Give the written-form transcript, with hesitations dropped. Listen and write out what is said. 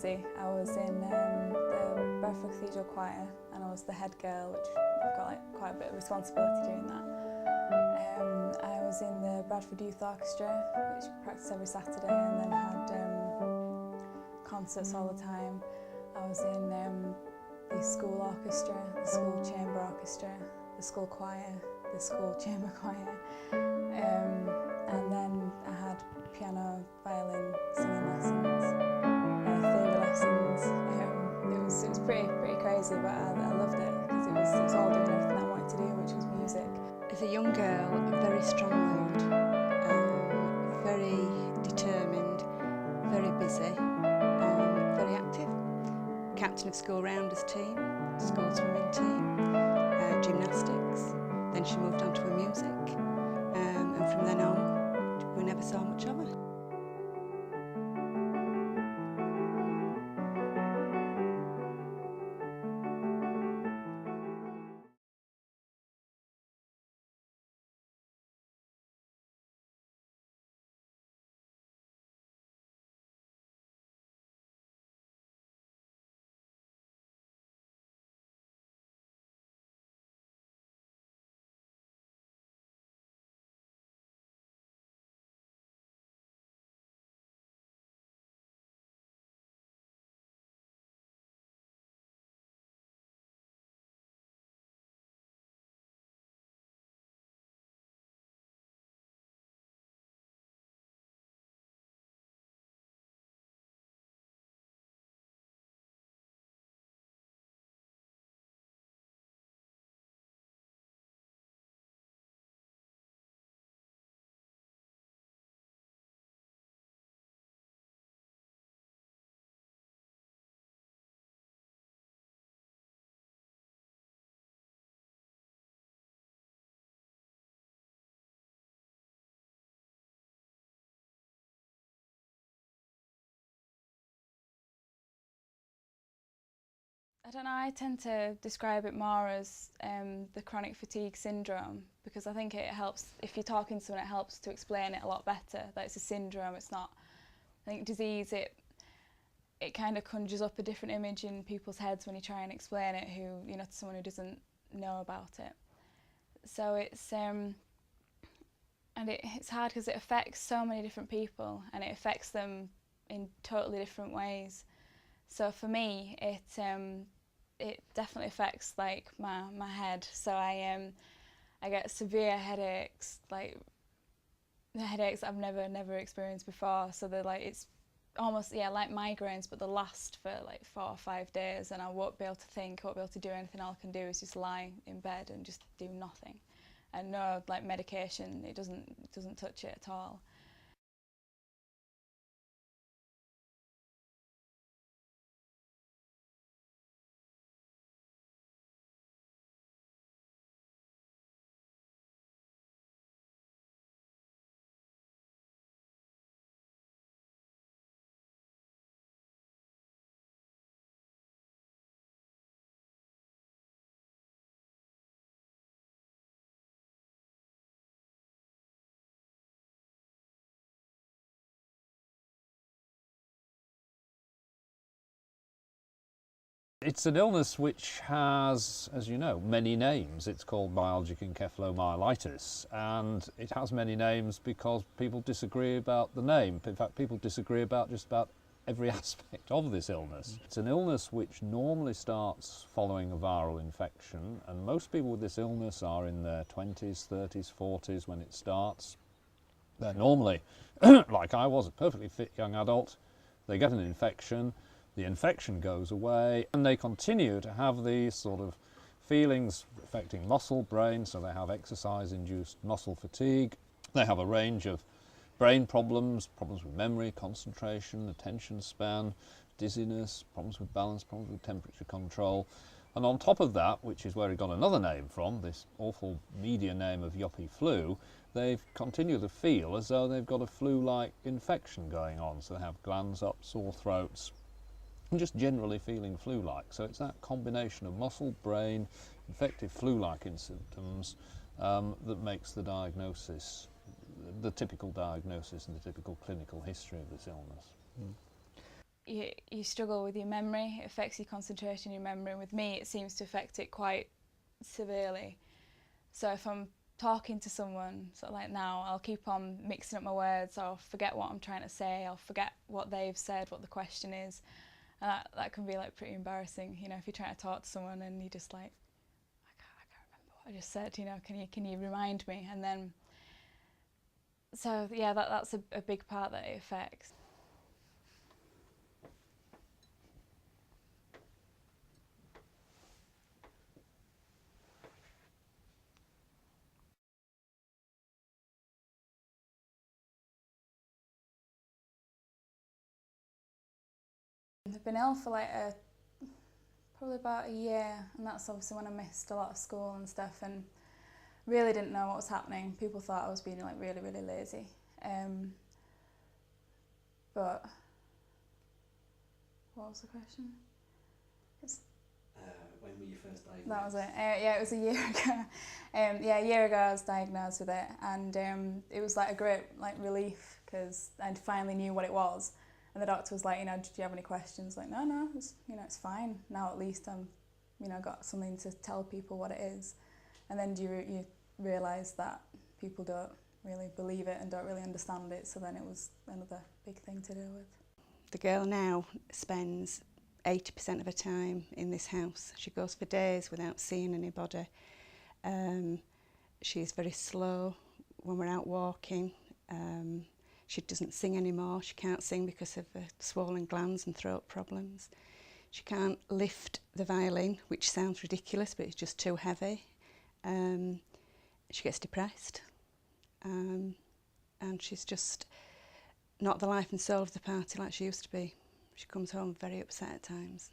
crazy. I was in the Bradford Cathedral Choir and I was the head girl, which I've got like quite a bit of responsibility doing that. I was in the Bradford Youth Orchestra, which practiced every Saturday and then had concerts all the time. I was in the school orchestra, the school chamber orchestra, the school choir, the school chamber choir, and then I had piano, violin, singing lessons, theory lessons. It was pretty crazy, but I loved it because it was all doing everything I wanted to do, which was music. As a young girl, very strong-willed, very determined, very busy, very active. Captain of school rounders team, school swimming team, gymnastics. Then she moved on to her music, and from then on, we never saw much of her. I don't know, I tend to describe it more as the chronic fatigue syndrome, because I think it helps, if you're talking to someone, it helps to explain it a lot better, that it's a syndrome, it's not, I think disease, it kind of conjures up a different image in people's heads when you try and explain it, to someone who doesn't know about it. So it's, and it's hard because it affects so many different people and it affects them in totally different ways. So for me, it definitely affects like my head. So I get severe headaches, like the headaches I've never experienced before. So they're like, it's almost like migraines, but they last for like 4 or 5 days, and I won't be able to think, I won't be able to do anything. All I can do is just lie in bed and just do nothing, and no like medication. It doesn't touch it at all. It's an illness which has, as you know, many names. It's called myalgic encephalomyelitis, and it has many names because people disagree about the name. In fact, people disagree about just about every aspect of this illness. It's an illness which normally starts following a viral infection, and most people with this illness are in their 20s, 30s, 40s when it starts. They're normally, like I was, a perfectly fit young adult. They get an infection, the infection goes away, and they continue to have these sort of feelings affecting muscle, brain, so they have exercise-induced muscle fatigue. They have a range of brain problems with memory, concentration, attention span, dizziness, problems with balance, problems with temperature control. And on top of that, which is where it got another name from, this awful media name of yuppie flu, they continue to feel as though they've got a flu-like infection going on. So they have glands up, sore throats, and just generally feeling flu-like. So it's that combination of muscle, brain, infective flu-like symptoms that makes the diagnosis, the typical diagnosis and the typical clinical history of this illness. you struggle with your memory. It affects your concentration, your memory. And with me, it seems to affect it quite severely. So if I'm talking to someone, sort of like now, I'll keep on mixing up my words, or I'll forget what I'm trying to say, I'll forget what they've said, what the question is. And that can be like pretty embarrassing, you know, if you're trying to talk to someone and you're just like, I can't remember what I just said, you know, can you remind me? And then, so yeah, that's a big part that it affects. I've been ill for like probably about a year, and that's obviously when I missed a lot of school and stuff and really didn't know what was happening. People thought I was being like really, really lazy. But what was the question? When were you first diagnosed? That was it. Yeah, it was a year ago. Yeah, a year ago I was diagnosed with it, and it was like a great like relief because I finally knew what it was. And the doctor was like, you know, did you have any questions? Like, no, it's, you know, it's fine. Now at least I'm, you know, got something to tell people what it is. And then you realise that people don't really believe it and don't really understand it. So then it was another big thing to deal with. The girl now spends 80% of her time in this house. She goes for days without seeing anybody. She's very slow when we're out walking. She doesn't sing anymore. She can't sing because of swollen glands and throat problems. She can't lift the violin, which sounds ridiculous, but it's just too heavy. She gets depressed. And she's just not the life and soul of the party like she used to be. She comes home very upset at times.